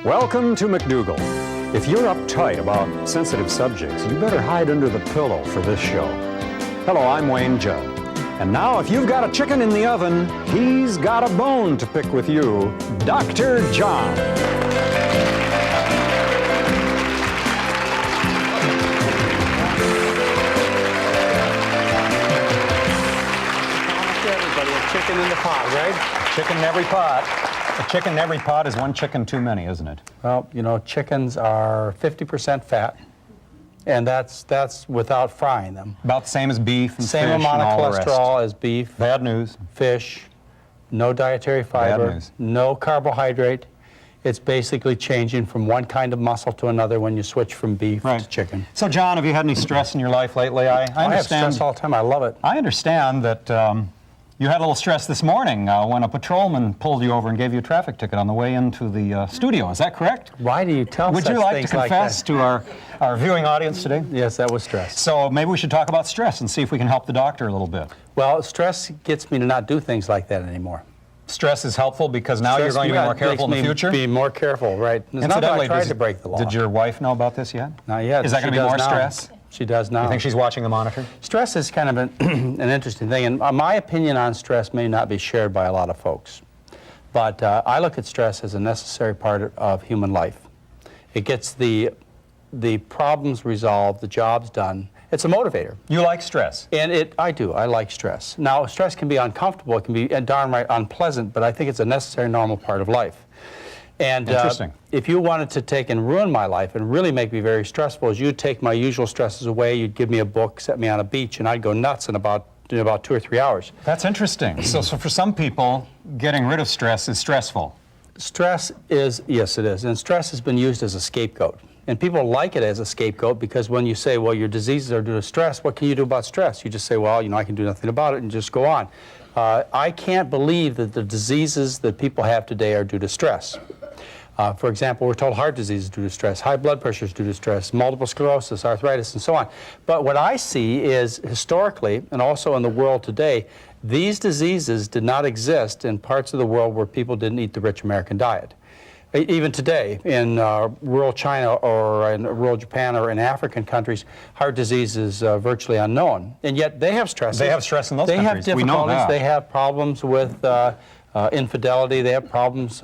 Welcome to McDougall. If you're uptight about sensitive subjects, you better hide under the pillow for this show. Hello, I'm Wayne Judd. And now, if you've got a chicken in the oven, he's got a bone to pick with you, Dr. John. Everybody, a chicken in the pot, right? Chicken in every pot. A chicken in every pot is one chicken too many, isn't it? Well, you know, chickens are 50% fat, and that's without frying them. About the same as beef and Same fish amount and of all the rest. cholesterol as beef, Bad news. fish, no dietary fiber, news. no carbohydrate. It's basically changing from one kind of muscle to another when you switch from beef to chicken. So, John, have you had any stress in your life lately? I I have stress all the time. I love it. I understand that you had a little stress this morning when a patrolman pulled you over and gave you a traffic ticket on the way into the studio. Is that correct? Why do you tell Would such you like things to confess like to our viewing audience today? Yes, that was stress. So maybe we should talk about stress and see if we can help the doctor a little bit. Well, stress gets me to not do things like that anymore. Stress is helpful because now you're going to be more careful in the future? Be more careful, right. It's not that I tried to break the law. Did your wife know about this yet? Not yet. Is that going to be more stress? She does now. You think she's watching the monitor? Stress is kind of an interesting thing, and my opinion on stress may not be shared by a lot of folks. But I look at stress as a necessary part of human life. It gets the problems resolved, the jobs done. It's a motivator. You like stress? And I do. I like stress. Now, stress can be uncomfortable. It can be darn right unpleasant, but I think it's a necessary, normal part of life. And if you wanted to take and ruin my life and really make me very stressful, is you'd take my usual stresses away, you'd give me a book, set me on a beach, and I'd go nuts in about 2 or 3 hours. That's interesting. So for some people, getting rid of stress is stressful. Stress is, yes it is, and stress has been used as a scapegoat. And people like it as a scapegoat because when you say, well, your diseases are due to stress, what can you do about stress? You just say, well, you know, I can do nothing about it, and just go on. I can't believe that the diseases that people have today are due to stress. For example, we're told heart disease is due to stress, high blood pressure is due to stress, multiple sclerosis, arthritis, and so on. But what I see is, historically, and also in the world today, these diseases did not exist in parts of the world where people didn't eat the rich American diet. Even today, in rural China or in rural Japan or in African countries, heart disease is virtually unknown. And yet they have stress. They have stress in those countries. They have difficulties. We know that. They have problems with infidelity. They have problems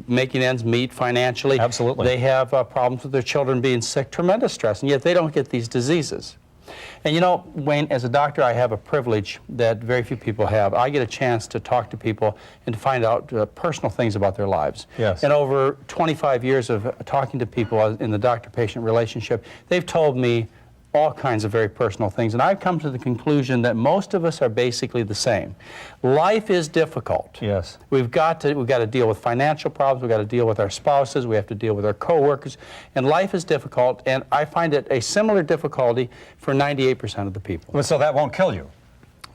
making ends meet financially. Absolutely. They have problems with their children being sick, tremendous stress, and yet they don't get these diseases. And you know, Wayne, as a doctor, I have a privilege that very few people have. I get a chance to talk to people and to find out personal things about their lives. Yes. And over 25 years of talking to people in the doctor-patient relationship, they've told me all kinds of very personal things, and I've come to the conclusion that most of us are basically the same. Life is difficult. Yes. We've got to deal with financial problems, we've got to deal with our spouses, we have to deal with our coworkers, and life is difficult, and I find it a similar difficulty for 98% of the people. Well, so that won't kill you?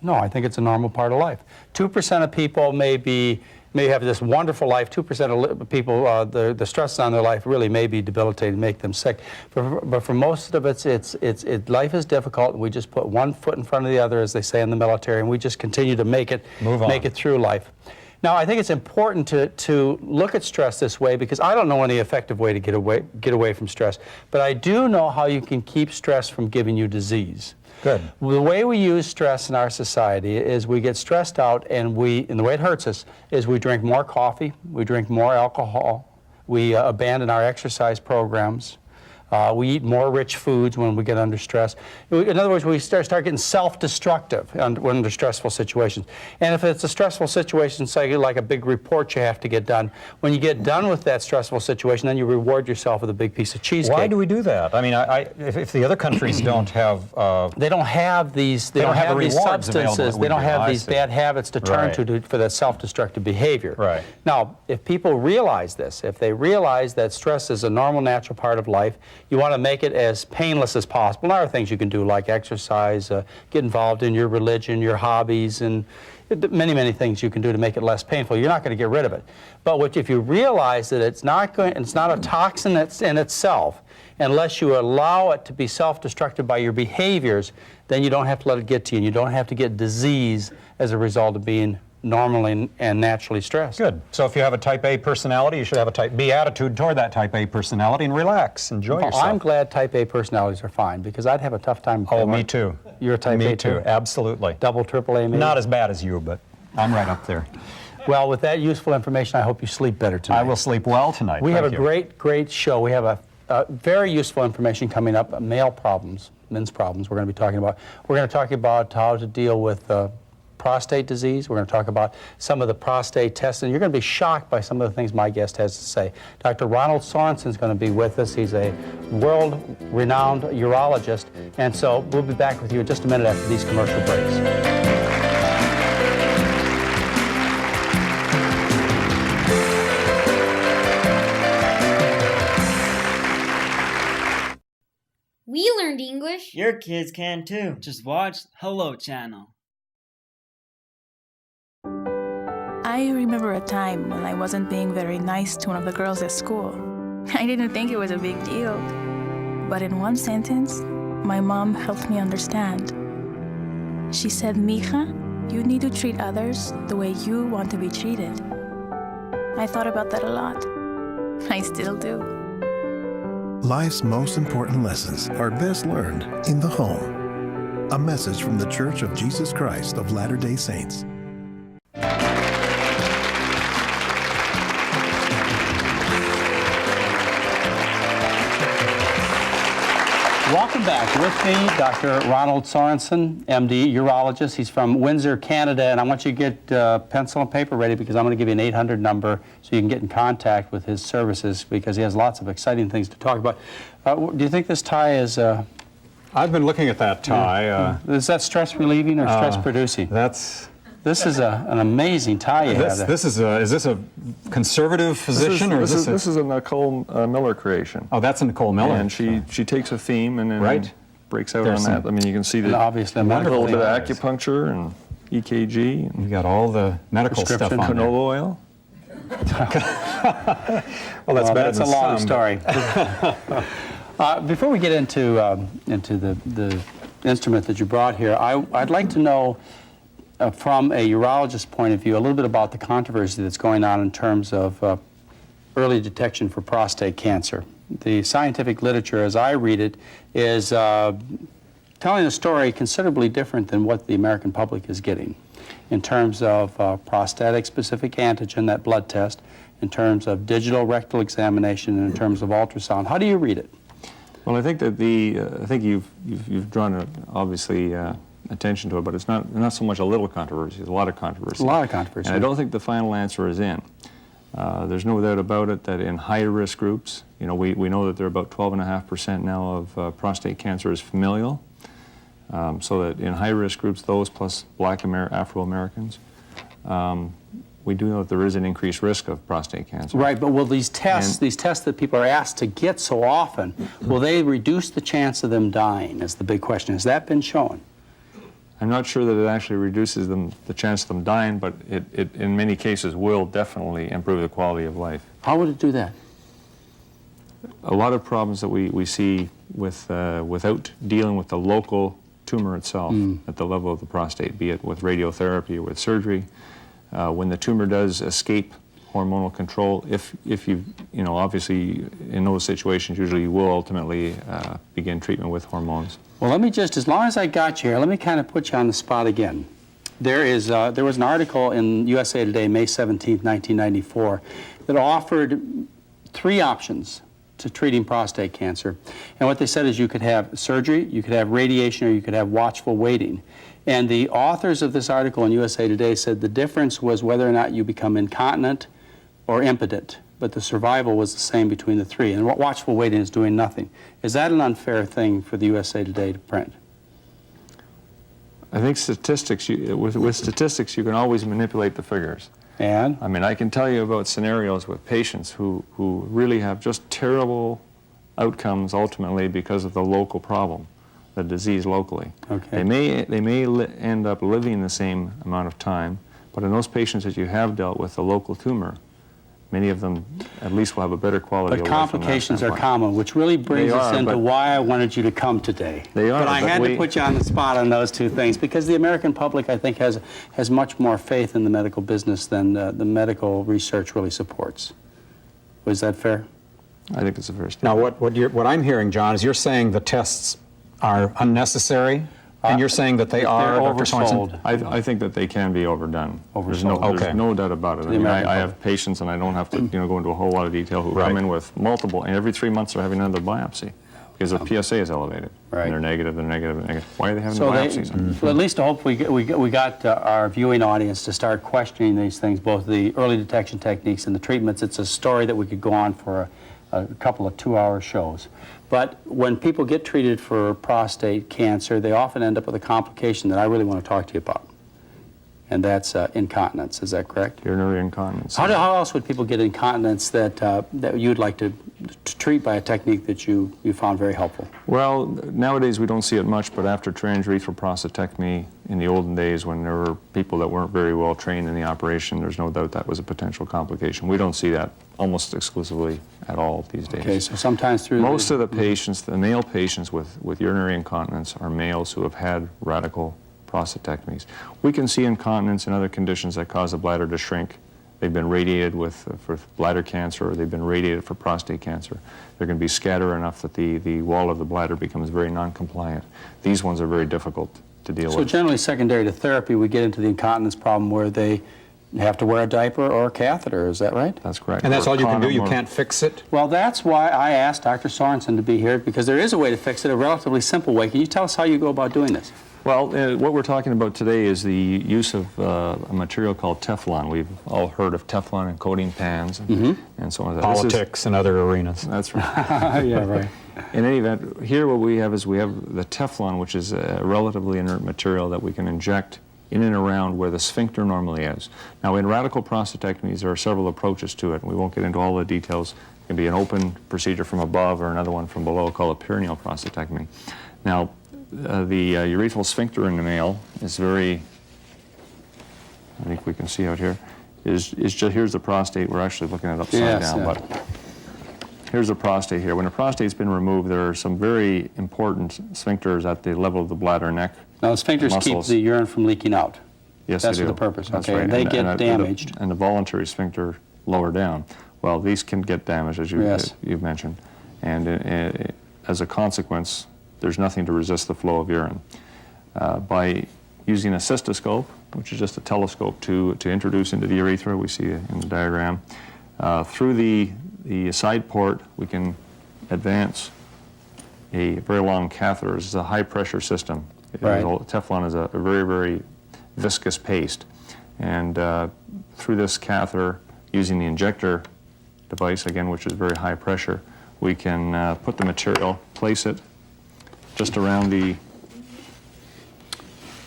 No, I think it's a normal part of life. 2% of people may have this wonderful life. 2% of people, the stress on their life really may be debilitating, make them sick. But for most of us, life is difficult, and we just put one foot in front of the other, as they say in the military, and we just continue to make it through life. Now, I think it's important to look at stress this way, because I don't know any effective way to get away from stress, but I do know how you can keep stress from giving you disease. Good. The way we use stress in our society is we get stressed out, and the way it hurts us is we drink more coffee, we drink more alcohol, we abandon our exercise programs, we eat more rich foods when we get under stress. In other words, we start getting self-destructive under stressful situations. And if it's a stressful situation, say like a big report you have to get done, when you get done with that stressful situation, then you reward yourself with a big piece of cheesecake. Why do we do that? I mean, if the other countries don't have... they don't have these, they don't have these substances, they don't have these bad habits to turn to for that self-destructive behavior. Right. Now, if people realize this, if they realize that stress is a normal, natural part of life, you want to make it as painless as possible. There are things you can do like exercise, get involved in your religion, your hobbies, and many, many things you can do to make it less painful. You're not going to get rid of it. But if you realize that it's not a toxin that's in itself, unless you allow it to be self-destructive by your behaviors, then you don't have to let it get to you, and you don't have to get disease as a result of being normally and naturally stressed. Good. So if you have a type A personality, you should have a type B attitude toward that type A personality and relax, enjoy yourself. I'm glad type A personalities are fine because I'd have a tough time. Oh, me too. You're a type A too? Me too, absolutely. Double, triple A maybe? Not as bad as you, but I'm right up there. Well, with that useful information, I hope you sleep better tonight. I will sleep well tonight. We have a Thank great show. We have a very useful information coming up, male problems, men's problems we're going to be talking about. We're going to talk about how to deal with prostate disease. We're going to talk about some of the prostate tests, and you're going to be shocked by some of the things my guest has to say. Dr. Ronald Sorensen is going to be with us. He's a world-renowned urologist, and so we'll be back with you in just a minute after these commercial breaks. We learned English. Your kids can too. Just watch Hello Channel. I remember a time when I wasn't being very nice to one of the girls at school. I didn't think it was a big deal. But in one sentence, my mom helped me understand. She said, "Mija, you need to treat others the way you want to be treated." I thought about that a lot. I still do. Life's most important lessons are best learned in the home. A message from the Church of Jesus Christ of Latter-day Saints. Welcome back. With me, Dr. Ronald Sorensen, MD, urologist. He's from Windsor, Canada, and I want you to get pencil and paper ready because I'm going to give you an 800 number so you can get in contact with his services because he has lots of exciting things to talk about. Do you think this tie is... I've been looking at that tie. Is that stress relieving or stress producing? This is an amazing tie you have there. Is this a conservative physician or is this this is a Nicole Miller creation. Oh, that's a Nicole Miller. And she takes a theme and then Right. breaks out There's on that. I mean, you can see And that obviously a a medical little bit of thing. acupuncture and EKG and You got all the medical stuff on Prescription. there. canola oil. Well, that's better that's than a long some. story. Before we get into the instrument that you brought here, I'd like to know from a urologist's point of view a little bit about the controversy that's going on in terms of early detection for prostate cancer. The scientific literature, as I read it, is telling a story considerably different than what the American public is getting in terms of prostatic-specific antigen, that blood test, in terms of digital rectal examination, and in terms of ultrasound. How do you read it? Well, I think that I think you've drawn obviously attention to it, but it's not so much a little controversy. There's a lot of controversy. A lot of controversy. And I don't think the final answer is in. There's no doubt about it that in higher risk groups, you know, we know that there are about 12.5% now of prostate cancer is familial. So that in high risk groups, those plus Black Afro-Americans, we do know that there is an increased risk of prostate cancer. Right, but will these tests that people are asked to get so often, will they reduce the chance of them dying, is the big question. Has that been shown? I'm not sure that it actually reduces the chance of them dying, but it in many cases will definitely improve the quality of life. How would it do that? A lot of problems that we see with without dealing with the local tumor itself at the level of the prostate, be it with radiotherapy or with surgery, when the tumor does escape hormonal control, if you know, obviously in those situations, usually you will ultimately begin treatment with hormones. Well, let me just, as long as I got you here, let me kind of put you on the spot again. There was an article in USA Today, May 17, 1994, that offered 3 options to treating prostate cancer. And what they said is you could have surgery, you could have radiation, or you could have watchful waiting. And the authors of this article in USA Today said the difference was whether or not you become incontinent or impotent, but the survival was the same between the 3. And watchful waiting is doing nothing. Is that an unfair thing for the USA Today to print? I think statistics, with statistics, you can always manipulate the figures. And? I mean, I can tell you about scenarios with patients who really have just terrible outcomes ultimately because of the local problem, the disease locally. Okay. They may end up living the same amount of time, but in those patients that you have dealt with the local tumor, many of them at least will have a better quality But of life from that complications are standpoint. common, which really brings They us are, into but- why I wanted you to come today. They are, But I but had to we- put you on the spot on those two things because the American public, I think, has much more faith in the medical business than the medical research really supports. Was that fair? I think it's a fair Now, statement. what I'm hearing, John, is you're saying the tests are unnecessary, and you're saying that they they're are, Dr. oversold. Sorensen? I think that they can be overdone. Oversold. There's no doubt about it. I mean, American I have patients, and I don't have to go into a whole lot of detail, who Right. come in with multiple, and every 3 months they're having another biopsy because the PSA is elevated. Right. And they're negative, they're negative, they're negative. Why are they having So the they, biopsies? well, at least I hope we got our viewing audience to start questioning these things, both the early detection techniques and the treatments. It's a story that we could go on for a couple of 2-hour shows. But when people get treated for prostate cancer, they often end up with a complication that I really want to talk to you about. And that's incontinence. Is that correct? Urinary incontinence. How else would people get incontinence that you'd like to treat by a technique that you found very helpful? Well, nowadays we don't see it much, but after transurethral prostatectomy in the olden days when there were people that weren't very well trained in the operation, there's no doubt that was a potential complication. We don't see that almost exclusively at all these days. Okay, so sometimes through Most of the patients, the male patients with urinary incontinence are males who have had radical prostatectomies. We can see incontinence and other conditions that cause the bladder to shrink. They've been radiated for bladder cancer, or they've been radiated for prostate cancer. They're going to be scattered enough that the wall of the bladder becomes very non-compliant. These ones are very difficult to deal So with. generally secondary to therapy, we get into the incontinence problem where they have to wear a diaper or a catheter. Is that right? That's correct. And that's Or all you can do? condom You or- can't fix it? Well, that's why I asked Dr. Sorensen to be here, because there is a way to fix it, a relatively simple way. Can you tell us how you go about doing this? Well, what we're talking about today is the use of a material called Teflon. We've all heard of Teflon and coating pans and so on. Politics and other arenas. That's right. Yeah, right. In any event, here what we have is we have the Teflon, which is a relatively inert material that we can inject in and around where the sphincter normally is. Now, in radical prostatectomies, there are several approaches to it. We won't get into all the details. It can be an open procedure from above or another one from below called a perineal prostatectomy. Now, the urethral sphincter in the male is very, I think we can see out here, is just, here's the prostate. We're actually looking at it upside down, yeah. but here's the prostate here. When the prostate's been removed, there are some very important sphincters at the level of the bladder neck. Now, the sphincters keep muscles. the urine from leaking out. Yes, That's they do. for the purpose, That's okay, right. and they get damaged. And the voluntary sphincter lower down. Well, these can get damaged, as Yes. you've mentioned. And as a consequence, there's nothing to resist the flow of urine. By using a cystoscope, which is just a telescope to introduce into the urethra, we see in the diagram, through the side port, we can advance a very long catheter. It's a high-pressure system. Right. Teflon is a very, very viscous paste. And through this catheter, using the injector device, again, which is very high pressure, we can put the material, place it just around the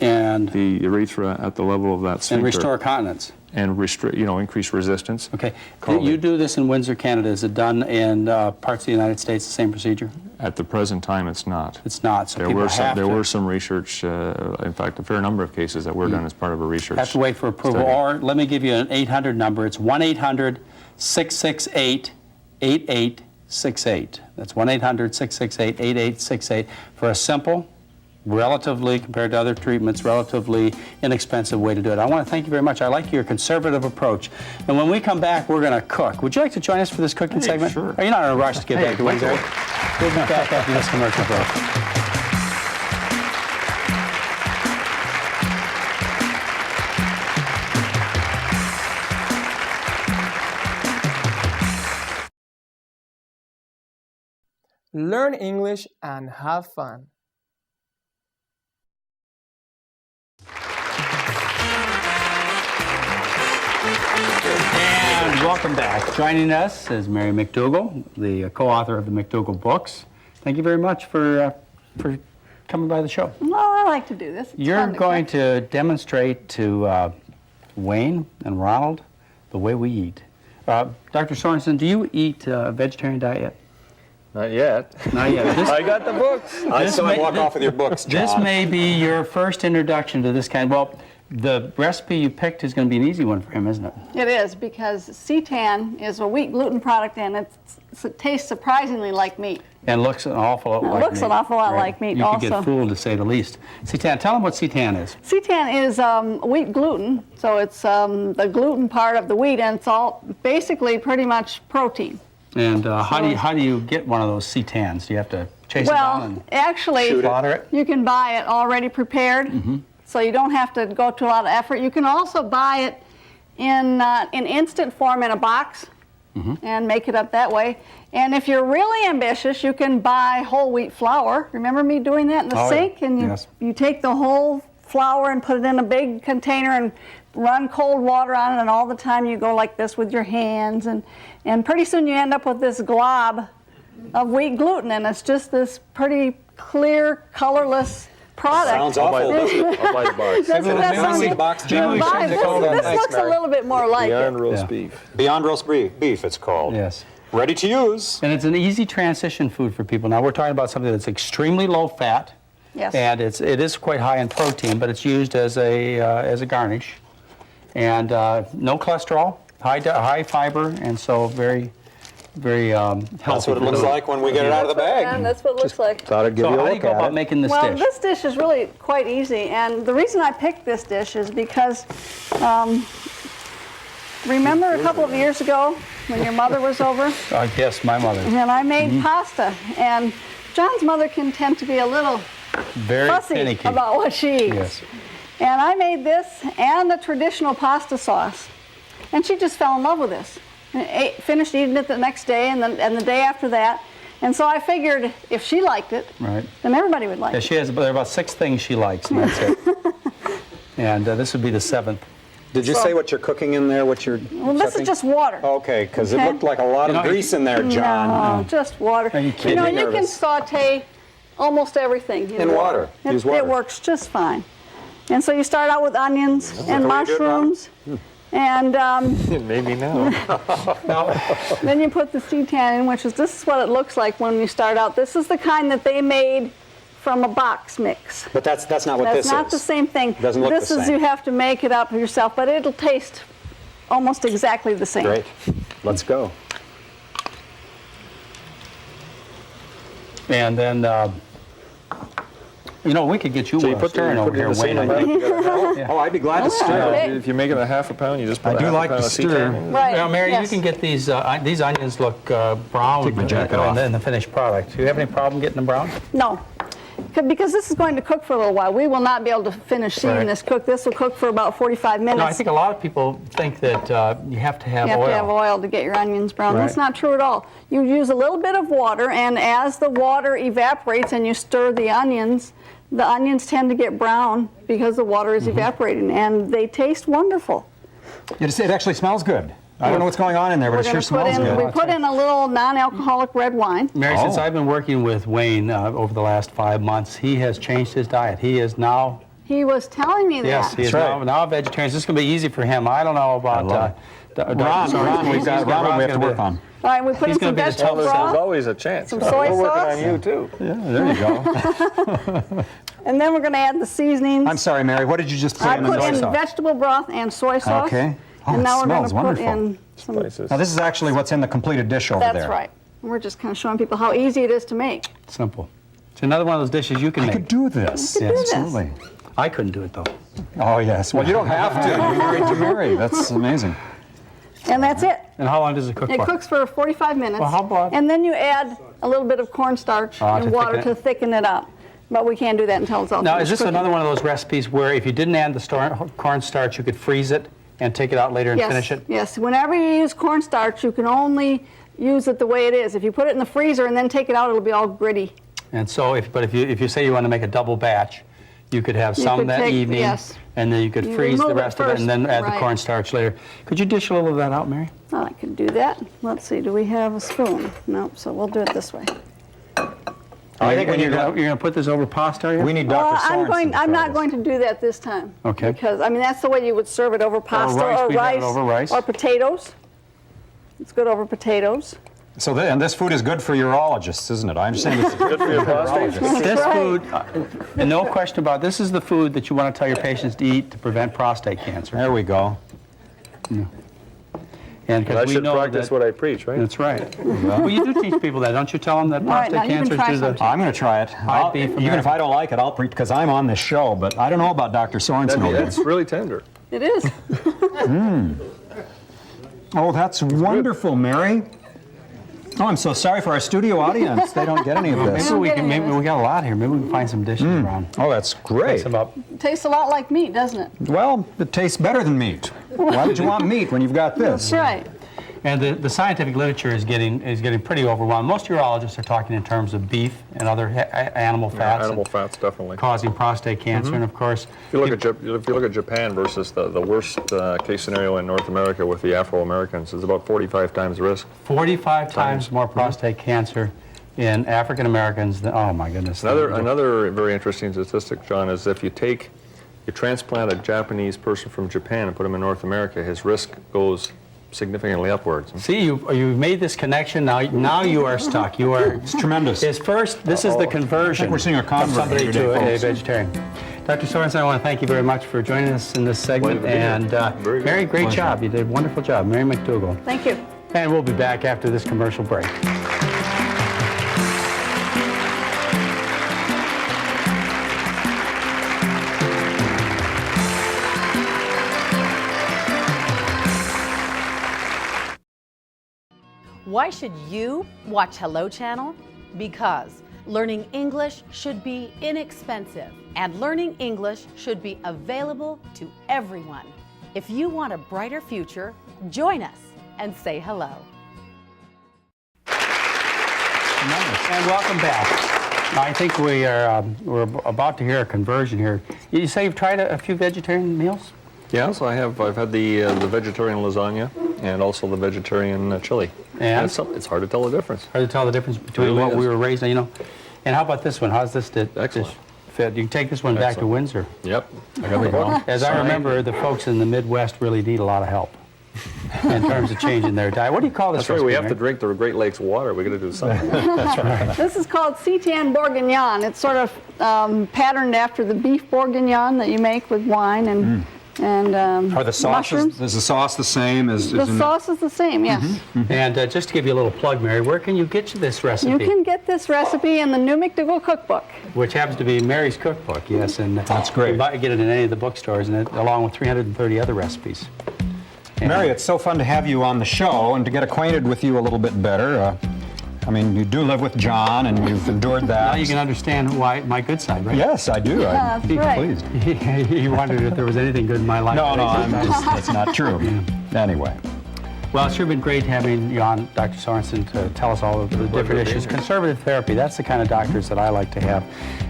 urethra at the level of that sphincter. And restore continence. And increase resistance. Okay. Call You it- do this in Windsor, Canada. Is it done in parts of the United States, the same procedure? At the present time, it's not. It's not, so There people were have there to, were some research, in fact, a fair number of cases that were done as part of a research have to wait for approval. study. Or let me give you an 800 number. It's 1-800-668-8868. That's 1-800-668-8868 for a simple, relatively, compared to other treatments, relatively inexpensive way to do it. I want to thank you very much. I like your conservative approach. And when we come back, we're going to cook. Would you like to join us for this cooking segment? Sure. Are you not in a rush to get back to go Windsor? for We'll be back after this commercial break. Learn English and have fun. And welcome back. Joining us is Mary McDougall, the co-author of the McDougall books. Thank you very much for coming by the show. Well, I like to do this. It's You're fun to going cook. to demonstrate to Wayne and Ronald the way we eat. Dr. Sorensen, do you eat a vegetarian diet yet? Not yet. Not yet. I got the books. I saw him walk off with your books, John. This may be your first introduction to this kind. Well, the recipe you picked is going to be an easy one for him, isn't it? It is, because seitan is a wheat gluten product, and it tastes surprisingly like meat. And looks an awful lot like meat. It looks an awful lot like meat also. You could get fooled, to say the least. Seitan, tell them what seitan is. Seitan is wheat gluten, so it's the gluten part of the wheat, and it's all basically pretty much protein. And how do you get one of those seitans? Do you have to chase it down and actually, slaughter it? you can buy it already prepared, so you don't have to go to a lot of effort. You can also buy it in instant form in a box and make it up that way. And if you're really ambitious, you can buy whole wheat flour. Remember me doing that in the sink? Yeah. And you take the whole flour and put it in a big container and run cold water on it, and all the time you go like this with your hands, and pretty soon you end up with this glob of wheat gluten, and it's just this pretty clear, colorless product. Sounds awful. I'll buy the box. This looks a little bit more like Beyond roast beef. Beyond roast beef, it's called. Yes. Ready to use. And it's an easy transition food for people. Now we're talking about something that's extremely low fat. Yes. And it is quite high in protein, but it's used as a garnish. And no cholesterol, high fiber, and so very healthy. That's what it looks like when we get it out of the bag. And that's what it looks like. Thought I'd give So you a how do look you go at about it. making this Well, dish? this dish is really quite easy, and the reason I picked this dish is because remember a couple of years ago when your mother was over? Yes, my mother. And I made pasta, and John's mother can tend to be a little Very fussy finicky. about what she eats. Yes. And I made this and the traditional pasta sauce, and she just fell in love with this. And finished eating it the next day and the day after that. And so I figured if she liked it, Right. then everybody would like Yeah, it. she has there are about 6 things she likes, and that's it. And this would be the 7th. Did you say what you're cooking in there? What you're Well, this is just water. Okay, because it Okay. looked like a lot of grease in there, John. No, just water. Are you kidding? You can Nervous. saute almost everything In water. Use water. It works just fine. And so you start out with onions and the way you do it, Mom? mushrooms, and Maybe now. then you put the seitan in, this is what it looks like when you start out. This is the kind that they made from a box mix. But that's not what That's this is. not the same thing. Doesn't look this the is same. you have to make it up yourself, but it'll taste almost exactly the same. Great. Let's go. And then, we could get you So you one put stirring over it in here, the same Wayne. I amount. think. Oh, I'd be glad to yeah. stir. Okay. If you make it a half a pound, you just put I a do half like a pound to of stir. seitan in. Right. Now, Mary, yes. you can get these onions look brown Take my jacket off. in the finished product. Do you have any problem getting them brown? No, because this is going to cook for a little while. We will not be able to finish seeing Right. this cook. This will cook for about 45 minutes. No, I think a lot of people think that you have to have you have oil. to have oil to get your onions brown. Right. That's not true at all. You use a little bit of water, and as the water evaporates and you stir the onions tend to get brown because the water is evaporating, and they taste wonderful. It actually smells good. I don't know what's going on in there, but it sure smells good. We put in a little non-alcoholic red wine. Mary, since Oh. I've been working with Wayne over the last 5 months, he has changed his diet. He is now, He was telling me that. yes, he is right. now a vegetarian. This is going to be easy for him. I don't know about love Ron, we have to work on. All right, we put in He's some gonna be the vegetable toughest. There's broth, always a chance. some soy We're working sauce, on you, too. Yeah, there you go. and then we're going to add the seasonings. I'm sorry, Mary, what did you just put I in the put soy in sauce? vegetable broth and soy sauce. Okay. Oh, and it now we're going smells to put wonderful. in some. Spices. Now, this is actually what's in the completed dish over there. That's right. We're just kind of showing people how easy it is to make. simple. It's another one of those dishes you can I make. could do this. You could do this. Absolutely. I couldn't do it, though. Oh, yes. Well, you don't have to. You're married to Mary. That's amazing. And that's it. And how long does it cook It for? cooks for 45 minutes. Well, how about- And then you add a little bit of cornstarch to and water thicken it. to thicken it up. But we can't do that until it's all Now, is finished this cooking. another one of those recipes where if you didn't add the cornstarch, you could freeze it and take it out later and Yes, finish it? yes. Whenever you use cornstarch, you can only use it the way it is. If you put it in the freezer and then take it out, it'll be all gritty. And so, if you say you want to make a double batch, you could have You some could that take- evening, yes. and then you could You freeze the remove it rest of it first, and then add the right. cornstarch later. Could you dish a little of that out, Mary? Oh, I can do that. Let's see, do we have a spoon? No, so we'll do it this way. I think when you're you're going to put this over pasta, are you? we need Dr. Sorensen. I'm not going to do that this time. Okay. Because, I mean, that's the way you would serve it over pasta rice. or We've had rice, it over rice. or potatoes. It's good over potatoes. So, and this food is good for urologists, isn't it? I understand it's Good for your prostate. This right. food, and no question about it, this is the food that you want to tell your patients to eat to prevent prostate cancer. There we go. And I because we should know practice that, what I preach, right? that's right. Well, you do teach people that, don't you? Tell them that All right, prostate now you can cancer is try due to some. I'm going to try it. beef Even if American. I don't like it, I'll preach because I'm on this show. But I don't know about Dr. Sorensen over That's really tender. It is. there. Oh, that's wonderful, Mary. Oh, I'm so sorry for our studio audience. They don't get any of this. Maybe we got a lot here. Maybe we can find some dishes around. Oh, that's great. Mix them up. Tastes a lot like meat, doesn't it? Well, it tastes better than meat. Why would you want meat when you've got this? That's right. And the scientific literature is getting pretty overwhelmed. Most urologists are talking in terms of beef and other animal fats. Animal fats, definitely. Causing prostate cancer, and of course, If you look at Japan versus the worst case scenario in North America with the Afro-Americans, it's about 45 times the risk. 45 times more prostate cancer in African Americans than, oh my goodness. Another very interesting statistic, John, is if you transplant a Japanese person from Japan and put him in North America, his risk goes significantly upwards. See, you've made this connection. Now you are stuck. You are. It's tremendous. This is the conversion. I think we're seeing a from convert somebody here to today, a folks. vegetarian. Dr. Sorensen, I want to thank you very much for joining us in this segment. Pleasure to be here. And Very good. Mary, great Pleasure. job. You did a wonderful job. Mary McDougall. Thank you. And we'll be back after this commercial break. Why should you watch Hello Channel? Because learning English should be inexpensive and learning English should be available to everyone. If you want a brighter future, join us and say hello. And welcome back. I think we're about to hear a conversion here. You say you've tried a few vegetarian meals? Yes, I've had the vegetarian lasagna and also the vegetarian chili. And? It's hard to tell the difference. Hard to tell the difference between Really what we is. were raised on, you know. And how about this one? How's this Excellent. fit? You can take this one back to Excellent. Windsor. Yep. I got the book. As I remember, the folks in the Midwest really need a lot of help in terms of changing their diet. What do you call this? That's right. We have recipe, to drink the Great Lakes water. We got to do something. This is called Seitan Bourguignon. It's sort of patterned after the beef bourguignon that you make with wine and Are the sauces, mushrooms. is the sauce the same as The in sauce is the same, yes. And just to give you a little plug, Mary, where can you get to this recipe? You can get this recipe in the new McDougall cookbook. Which happens to be Mary's cookbook, yes. And That's great. You might get it in any of the bookstores, and along with 330 other recipes. And Mary, it's so fun to have you on the show and to get acquainted with you a little bit better. I mean, you do live with John, and you've endured that. now you can understand why my good side, right? Yes, I do. that's I'm right. pleased. He wondered if there was anything good in my life. No, that's not true. Anyway. Well, it's sure been great having you on, Dr. Sorensen, to tell us all of the different issues. Conservative therapy, that's the kind of doctors that I like to have.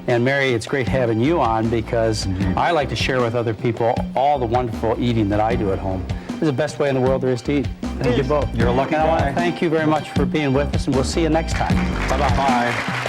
And Mary, it's great having you on because I like to share with other people all the wonderful eating that I do at home. This is the best way in the world there is to eat. Thank you both. You're a lucky And I want guy. to thank you very much for being with us, and we'll see you next time. Bye-bye.